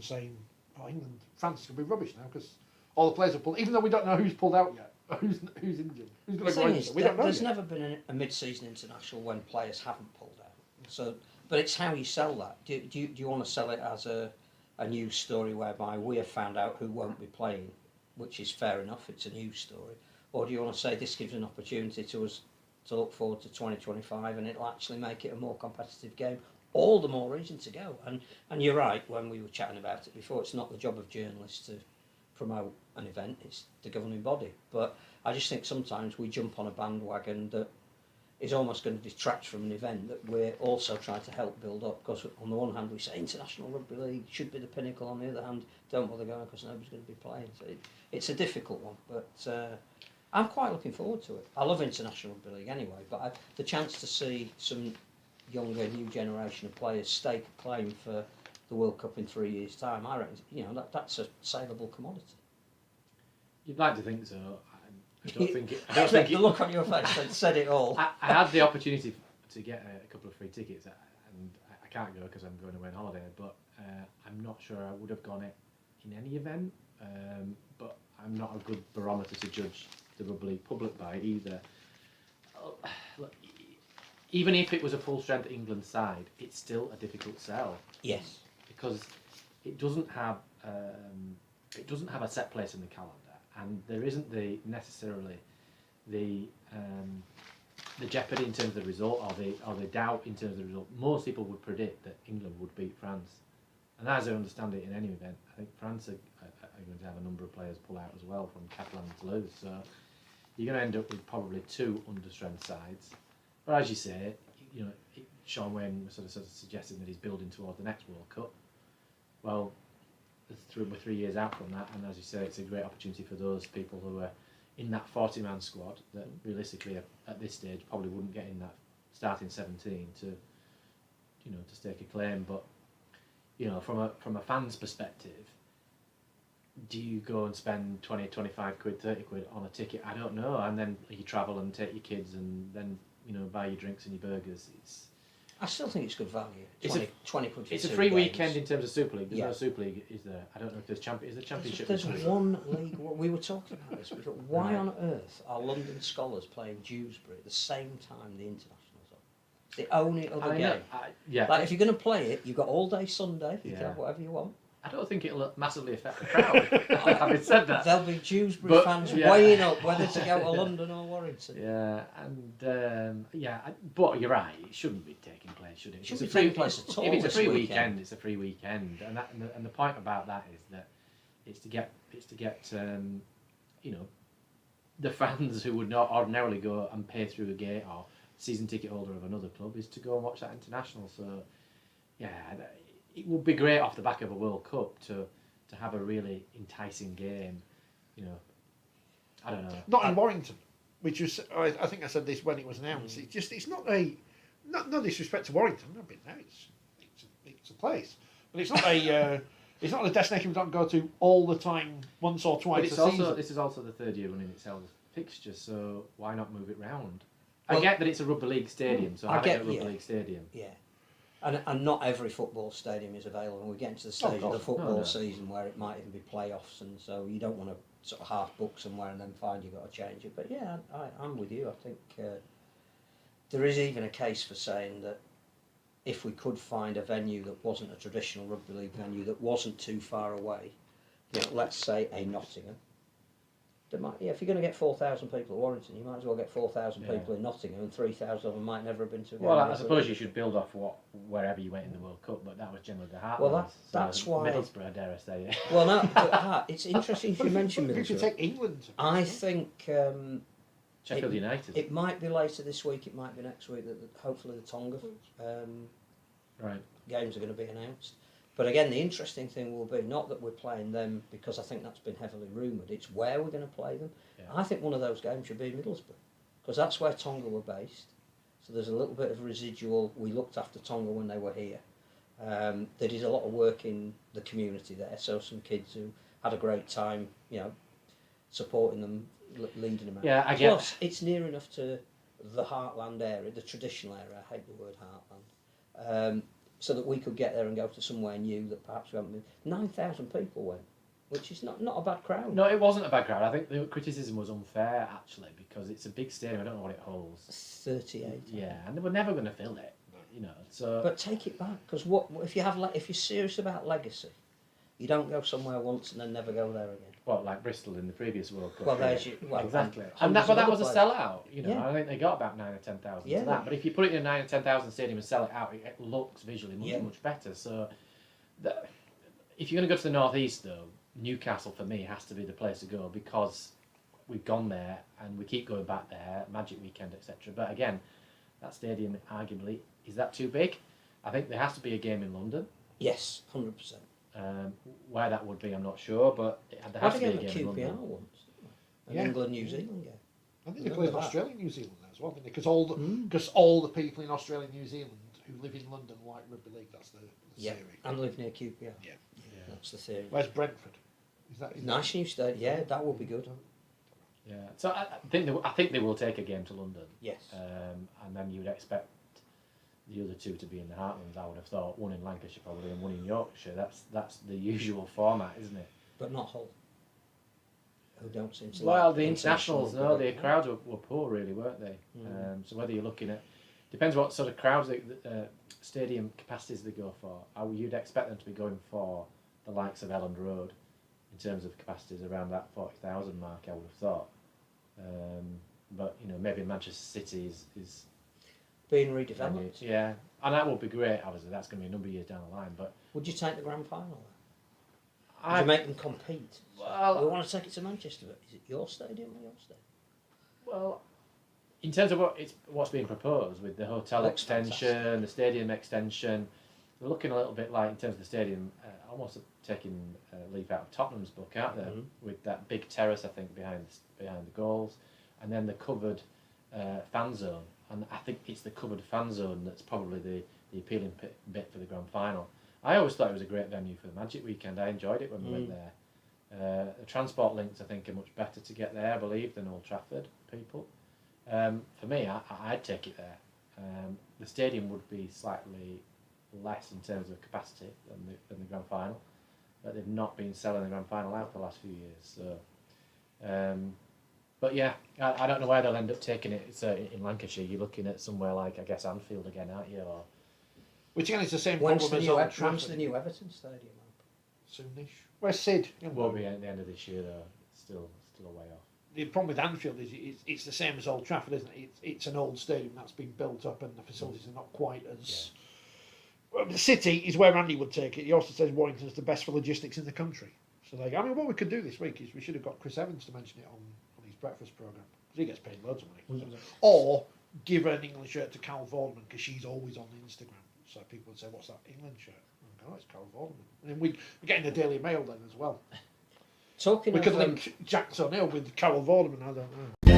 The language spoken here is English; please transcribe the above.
and saying, "Oh, England, France is going to be rubbish now because all the players have pulled." Even though we don't know who's pulled out yet, who's injured, who's going to go in. We don't know. There's never been a mid-season international when players haven't pulled out. So, but it's how you sell that. Do you want to sell it as a news story whereby we have found out who won't be playing, which is fair enough. It's a news story. Or do you want to say this gives an opportunity to us to look forward to 2025 and it'll actually make it a more competitive game? All the more reason to go. And you're right, when we were chatting about it before, it's not the job of journalists to promote an event, it's the governing body. But I just think sometimes we jump on a bandwagon that is almost going to detract from an event that we're also trying to help build up. Because on the one hand we say International Rugby League should be the pinnacle, on the other hand don't bother going because nobody's going to be playing. So it's a difficult one, but I'm quite looking forward to it. I love International Rugby League anyway, but the chance to see some younger, new generation of players stake a claim for the World Cup in 3 years' time, I reckon, that's a saleable commodity. You'd like to think so. I don't think it. The look on your face said it all. I had the opportunity to get a couple of free tickets, and I can't go because I'm going away on holiday. But I'm not sure I would have gone it in any event. But I'm not a good barometer to judge the Rugby League public by either. Look, even if it was a full strength England side, it's still a difficult sell. Yes. Because it doesn't have a set place in the calendar, and there isn't necessarily the jeopardy in terms of the result or the doubt in terms of the result. Most people would predict that England would beat France, and as I understand it, in any event, I think France are going to have a number of players pull out as well from Catalan and Toulouse. So you're going to end up with probably two under-strength sides. But as you say, Sean Wayne was sort of suggesting that he's building towards the next World Cup. Well, we're 3 years out from that, and as you say, it's a great opportunity for those people who are in that 40-man squad that realistically at this stage probably wouldn't get in that starting 17 to stake a claim. But from a fan's perspective, do you go and spend 20, 25 quid, 30 quid on a ticket? I don't know. And then you travel and take your kids and then buy your drinks and your burgers. I still think it's good value. 20 quid for It's a two free games. weekend in terms of Super League. There's no Super League, is there? I don't know if there's is there Championship. There's one league. We were talking about this. We thought, why on earth are London Scholars playing Dewsbury at the same time the internationals are? It's the only other game. Like if you're going to play it, you've got all day Sunday. You can have whatever you want. I don't think it'll massively affect the crowd. Having said that, there'll be Dewsbury fans weighing up whether to go to London or Warrington. Yeah, and but you're right. It shouldn't be taking place, should it? It shouldn't be taking place at all. If it's a free weekend, it's a free weekend, and the point about that is that it's to get the fans who would not ordinarily go and pay through a gate or season ticket holder of another club is to go and watch that international. So it would be great off the back of a World Cup to have a really enticing game. I don't know. Not in Warrington, which was I think I said this when it was announced. It's not no disrespect to Warrington. I've been there. It's a place, but it's not a it's not a destination we don't go to all the time, once or twice a season. This is also the third year running its fixture, so why not move it round? I get that it's a rugby league stadium, so I get a rugby league stadium. Yeah. And not every football stadium is available. We're getting to the stage of the football season where it might even be playoffs, and so you don't want to sort of half book somewhere and then find you've got to change it. But yeah, I'm with you. I think there is even a case for saying that if we could find a venue that wasn't a traditional rugby league venue, that wasn't too far away, let's say a Nottingham. If you're going to get 4,000 people at Warrington, you might as well get 4,000 people in Nottingham, and 3,000 of them might never have been to a game. Well, I suppose you should build off wherever you went in the World Cup, but that was generally the heartland. Well, that's why Middlesbrough, dare I say it. Well, no, it's interesting you mention Middlesbrough. We should take England. I think Sheffield United. It might be later this week. It might be next week. That hopefully the Tonga games are going to be announced. But again, the interesting thing will be not that we're playing them because I think that's been heavily rumoured. It's where we're going to play them. Yeah. I think one of those games should be in Middlesbrough because that's where Tonga were based. So there's a little bit of residual. We looked after Tonga when they were here. They did a lot of work in the community there. So some kids who had a great time, supporting them, leading them out. Yeah, I get. Plus, it's near enough to the heartland area, the traditional area. I hate the word heartland. so that we could get there and go to somewhere new that perhaps we haven't been. 9,000 people went, which is not a bad crowd. No, it wasn't a bad crowd. I think the criticism was unfair, actually, because it's a big stadium. I don't know what it holds. 38. Yeah, and they were never going to fill it, you know. So, But take it back, because if you're serious about legacy, you don't go somewhere once and then never go there again. well, like Bristol in the previous World Cup. Well, there's your exactly. and But that hundreds was of a other sellout. You know, Yeah. I think they got about 9 or 10,000 Yeah. to that. But if you put it in a 9 or 10,000 stadium and sell it out, it looks visually much Yeah. much better. So, if you're going to go to the northeast, though, Newcastle for me has to be the place to go because we've gone there and we keep going back there, Magic Weekend, etc. But again, that stadium arguably is that too big? I think there has to be a game in London. Yes, 100%. Where that would be, I'm not sure, but there has to be a game in QPR London. once, an Yeah. England New Zealand game. I think they Remember played that? Australia and New Zealand there as well, didn't they? Because all the people in Australia and New Zealand who live in London like rugby league. That's the Yeah, theory. and live near QPR. Yeah. That's the theory. Where's Brentford? Is that Nice new stadium. Yeah, that would be good. Yeah, so I think they will take a game to London. Yes. And then you would expect the other two to be in the Heartlands. I would have thought one in Lancashire probably and one in Yorkshire. That's the usual format, isn't it? But not Hull. Who don't seem to Well, like the internationals, no, rugby. the crowds were poor, really, weren't they? So whether you're looking at, depends what sort of crowds, stadium capacities they go for. You'd expect them to be going for the likes of Elland Road in terms of capacities around that 40,000 mark. I would have thought, but you know, maybe Manchester City is being redeveloped. yeah, and that would be great. Obviously, that's going to be a number of years down the line, but Would you take the grand final there? Would I you make them compete? Well- we want to take it to Manchester. But is it your stadium or your stadium? well, in terms of what's being proposed with the hotel Looks extension, fantastic. the stadium extension, we're looking a little bit like in terms of the stadium, almost taking a leaf out of Tottenham's book, aren't they? Mhm. With that big terrace, I think behind the goals, and then the covered fan zone. And I think it's the covered fan zone that's probably the appealing bit for the grand final. I always thought it was a great venue for the Magic Weekend. I enjoyed it when we went there. The transport links, I think, are much better to get there, I believe, than Old Trafford, people. For me, I'd take it there. The stadium would be slightly less in terms of capacity than the grand final, but they've not been selling the grand final out for the last few years. So, but yeah, I don't know where they'll end up taking it. It's in Lancashire. You're looking at somewhere like, I guess, Anfield again, aren't you? Or Which again is the same When's problem the, as new, Old when's Trafford. the new Everton stadium open? Soonish. Where's Sid? it won't be at the end of this year though. It's still a way off. The problem with Anfield is it's the same as Old Trafford, isn't it? It's an old stadium that's been built up and the facilities are not quite as... Well, the City is where Andy would take it. He also says Warrington's the best for logistics in the country. So I mean, what we could do this week is we should have got Chris Evans to mention it on his breakfast programme, because he gets paid loads of money. Or give an England shirt to Carol Vorderman, because she's always on Instagram. So people would say, what's that England shirt? Oh, it's Carol Vorderman. And then we're getting the Daily Mail then as well. Talking We of could link Jack's O'Neill with Carol Vorderman, I don't know.